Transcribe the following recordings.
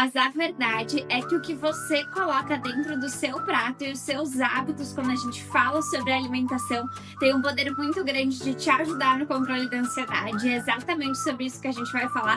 Mas a verdade é que o que você coloca dentro do seu prato e os seus hábitos, quando a gente fala sobre alimentação, tem um poder muito grande de te ajudar no controle da ansiedade. É exatamente sobre isso que a gente vai falar.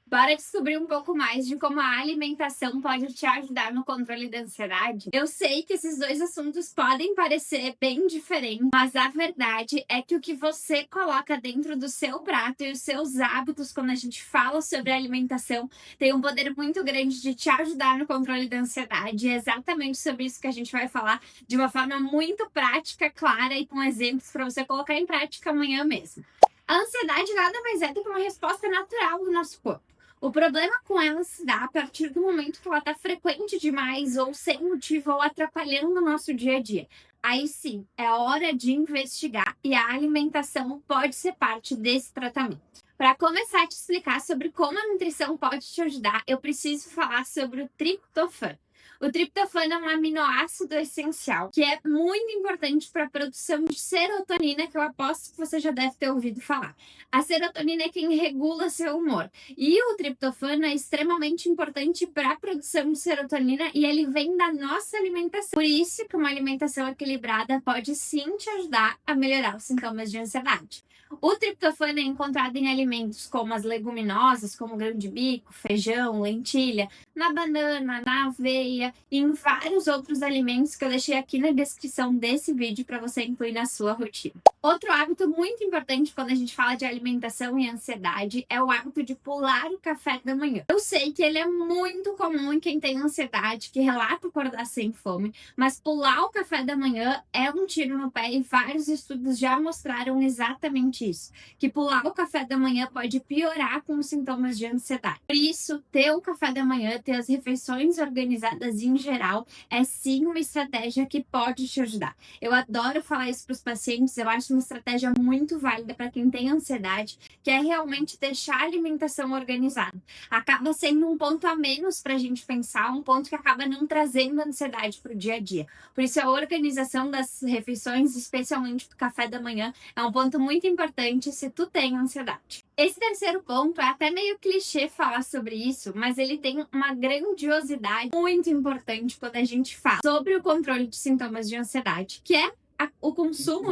Bora descobrir um pouco mais de como a alimentação pode te ajudar no controle da ansiedade? Eu sei que esses dois assuntos podem parecer bem diferentes, mas a verdade é que o que você coloca dentro do seu prato e os seus hábitos, quando a gente fala sobre alimentação, tem um poder muito grande de te ajudar no controle da ansiedade. É exatamente sobre isso que a gente vai falar de uma forma muito prática, clara e com exemplos para você colocar em prática amanhã mesmo. A ansiedade nada mais é do que uma resposta natural do nosso corpo. O problema com ela se dá a partir do momento que ela está frequente demais ou sem motivo ou atrapalhando o nosso dia a dia. Aí sim, é hora de investigar e a alimentação pode ser parte desse tratamento. Para começar a te explicar sobre como a nutrição pode te ajudar, eu preciso falar sobre o triptofano. O triptofano é um aminoácido essencial que é muito importante para a produção de serotonina, que eu aposto que você já deve ter ouvido falar. A serotonina é quem regula seu humor. E o triptofano é extremamente importante para a produção de serotonina e ele vem da nossa alimentação. Por isso que uma alimentação equilibrada pode sim te ajudar a melhorar os sintomas de ansiedade. O triptofano é encontrado em alimentos como as leguminosas, como grão de bico, feijão, lentilha, na banana, na aveia e em vários outros alimentos que eu deixei aqui na descrição desse vídeo para você incluir na sua rotina. Outro hábito muito importante quando a gente fala de alimentação e ansiedade é o hábito de pular o café da manhã. Eu sei que ele é muito comum em quem tem ansiedade, que relata acordar sem fome, mas pular o café da manhã é um tiro no pé e vários estudos já mostraram exatamente isso, que pular o café da manhã pode piorar com os sintomas de ansiedade. Por isso, ter o café da manhã, ter as refeições organizadas em geral, é sim uma estratégia que pode te ajudar. Eu adoro falar isso para os pacientes, eu acho uma estratégia muito válida para quem tem ansiedade, que é realmente deixar a alimentação organizada. Acaba sendo um ponto a menos para a gente pensar, um ponto que acaba não trazendo ansiedade para o dia a dia. Por isso, a organização das refeições, especialmente do café da manhã, é um ponto muito importante se tu tem ansiedade. Esse terceiro ponto é até meio clichê falar sobre isso, mas ele tem uma grandiosidade muito importante quando a gente fala sobre o controle de sintomas de ansiedade, que é o consumo,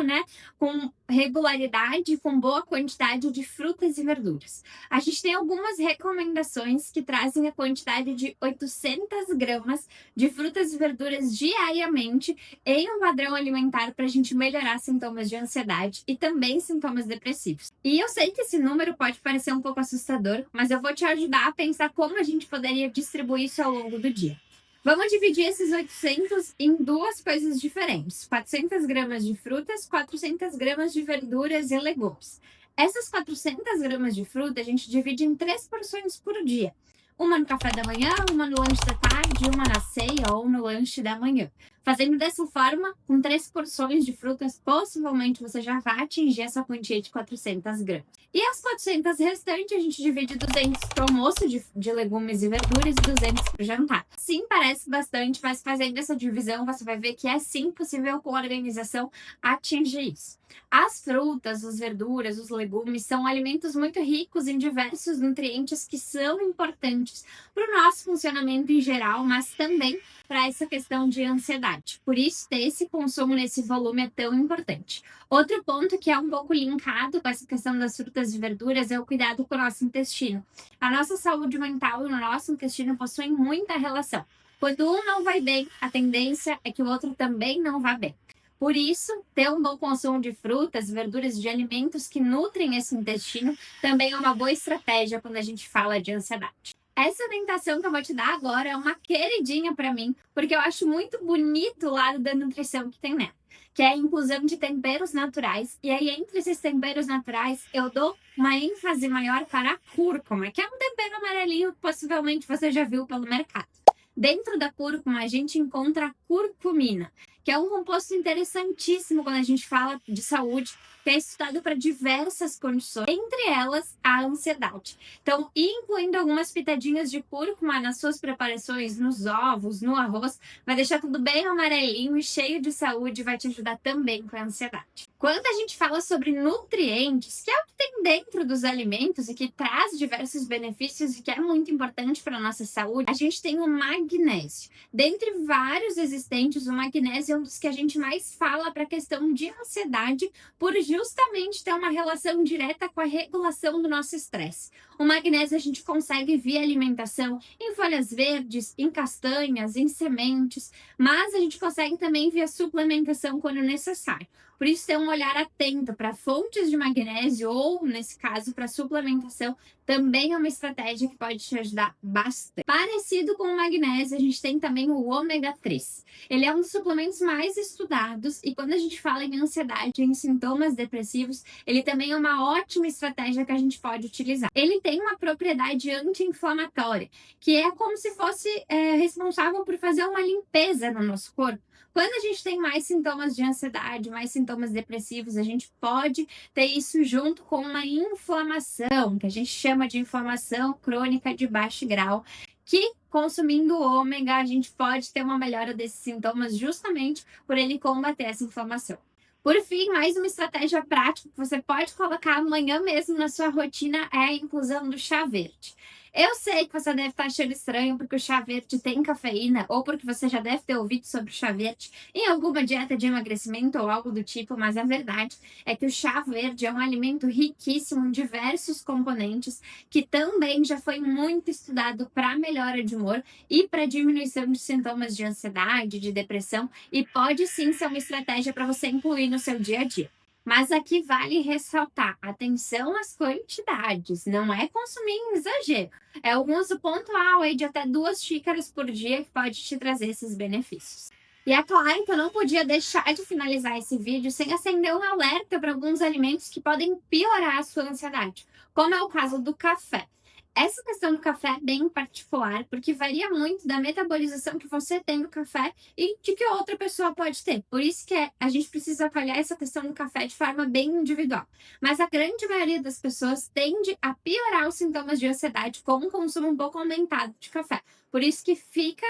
com regularidade, com boa quantidade de frutas e verduras. A gente tem algumas recomendações que trazem a quantidade de 800 gramas de frutas e verduras diariamente em um padrão alimentar para a gente melhorar sintomas de ansiedade e também sintomas depressivos. E eu sei que esse número pode parecer um pouco assustador, mas eu vou te ajudar a pensar como a gente poderia distribuir isso ao longo do dia. Vamos dividir esses 800 em duas coisas diferentes. 400 gramas de frutas, 400 gramas de verduras e legumes. Essas 400 gramas de fruta a gente divide em 3 porções por dia. Uma no café da manhã, uma no lanche da tarde, uma na ceia ou no lanche da manhã. Fazendo dessa forma, com 3 porções de frutas, possivelmente você já vai atingir essa quantia de 400 gramas. E as 400 restantes, a gente divide 200 para o almoço de legumes e verduras e 200 para o jantar. Sim, parece bastante, mas fazendo essa divisão, você vai ver que é sim possível com organização atingir isso. As frutas, as verduras, os legumes são alimentos muito ricos em diversos nutrientes que são importantes para o nosso funcionamento em geral, mas também para essa questão de ansiedade. Por isso, ter esse consumo nesse volume é tão importante. Outro ponto que é um pouco linkado com essa questão das frutas e verduras é o cuidado com o nosso intestino. A nossa saúde mental e o nosso intestino possuem muita relação. Quando um não vai bem, a tendência é que o outro também não vá bem. Por isso, ter um bom consumo de frutas, verduras e de alimentos que nutrem esse intestino também é uma boa estratégia quando a gente fala de ansiedade. Essa orientação que eu vou te dar agora é uma queridinha para mim, porque eu acho muito bonito o lado da nutrição que tem nela, que é a inclusão de temperos naturais. E aí, entre esses temperos naturais, eu dou uma ênfase maior para a cúrcuma, que é um tempero amarelinho que possivelmente você já viu pelo mercado. Dentro da cúrcuma, a gente encontra a curcumina, que é um composto interessantíssimo quando a gente fala de saúde, que é estudado para diversas condições, entre elas a ansiedade. Então, incluindo algumas pitadinhas de cúrcuma nas suas preparações, nos ovos, no arroz, vai deixar tudo bem amarelinho e cheio de saúde e vai te ajudar também com a ansiedade. Quando a gente fala sobre nutrientes, que é o que tem dentro dos alimentos e que traz diversos benefícios e que é muito importante para a nossa saúde, a gente tem o magnésio. Dentre vários existentes, o magnésio é um dos que a gente mais fala para a questão de ansiedade, por justamente ter uma relação direta com a regulação do nosso estresse. O magnésio a gente consegue via alimentação em folhas verdes, em castanhas, em sementes, mas a gente consegue também via suplementação quando necessário. Por isso, ter um olhar atento para fontes de magnésio ou, nesse caso, para suplementação, também é uma estratégia que pode te ajudar bastante. Parecido com o magnésio, a gente tem também o ômega 3. Ele é um dos suplementos mais estudados e quando a gente fala em ansiedade, em sintomas depressivos, ele também é uma ótima estratégia que a gente pode utilizar. Ele tem uma propriedade anti-inflamatória, que é como se fosse responsável por fazer uma limpeza no nosso corpo. Quando a gente tem mais sintomas de ansiedade, mais sintomas depressivos, a gente pode ter isso junto com uma inflamação, que a gente chama de inflamação crônica de baixo grau, que consumindo ômega a gente pode ter uma melhora desses sintomas justamente por ele combater essa inflamação. Por fim, mais uma estratégia prática que você pode colocar amanhã mesmo na sua rotina é a inclusão do chá verde. Eu sei que você deve estar achando estranho porque o chá verde tem cafeína ou porque você já deve ter ouvido sobre o chá verde em alguma dieta de emagrecimento ou algo do tipo, mas a verdade é que o chá verde é um alimento riquíssimo em diversos componentes que também já foi muito estudado para melhora de humor e para diminuição de sintomas de ansiedade, de depressão e pode sim ser uma estratégia para você incluir no seu dia a dia. Mas aqui vale ressaltar, atenção às quantidades, não é consumir em exagero. É um uso pontual aí de até 2 xícaras por dia que pode te trazer esses benefícios. E é claro que eu não podia deixar de finalizar esse vídeo sem acender um alerta para alguns alimentos que podem piorar a sua ansiedade, como é o caso do café. Essa questão do café é bem particular, porque varia muito da metabolização que você tem do café e de que outra pessoa pode ter. Por isso que a gente precisa avaliar essa questão do café de forma bem individual. Mas a grande maioria das pessoas tende a piorar os sintomas de ansiedade com um consumo um pouco aumentado de café. Por isso que fica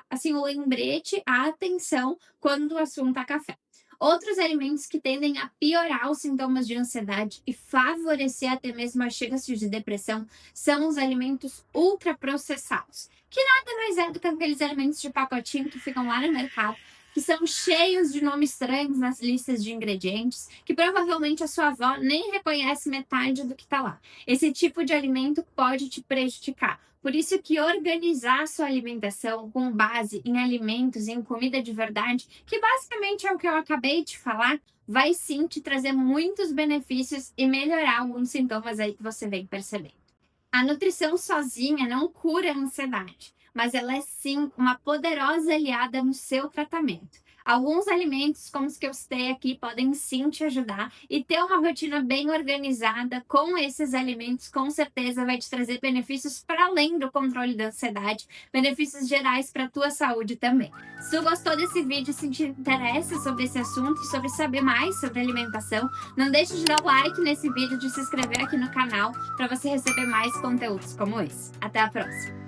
assim, o lembrete, a atenção quando o assunto é café. Outros alimentos que tendem a piorar os sintomas de ansiedade e favorecer até mesmo a chance de depressão são os alimentos ultraprocessados, que nada mais é do que aqueles alimentos de pacotinho que ficam lá no mercado, que são cheios de nomes estranhos nas listas de ingredientes, que provavelmente a sua avó nem reconhece metade do que está lá. Esse tipo de alimento pode te prejudicar. Por isso que organizar a sua alimentação com base em alimentos e em comida de verdade, que basicamente é o que eu acabei de falar, vai sim te trazer muitos benefícios e melhorar alguns sintomas aí que você vem percebendo. A nutrição sozinha não cura a ansiedade, mas ela é sim uma poderosa aliada no seu tratamento. Alguns alimentos, como os que eu citei aqui, podem sim te ajudar e ter uma rotina bem organizada com esses alimentos, com certeza vai te trazer benefícios para além do controle da ansiedade, benefícios gerais para a tua saúde também. Se tu gostou desse vídeo, se te interessa sobre esse assunto e sobre saber mais sobre alimentação, não deixe de dar o like nesse vídeo, de se inscrever aqui no canal para você receber mais conteúdos como esse. Até a próxima!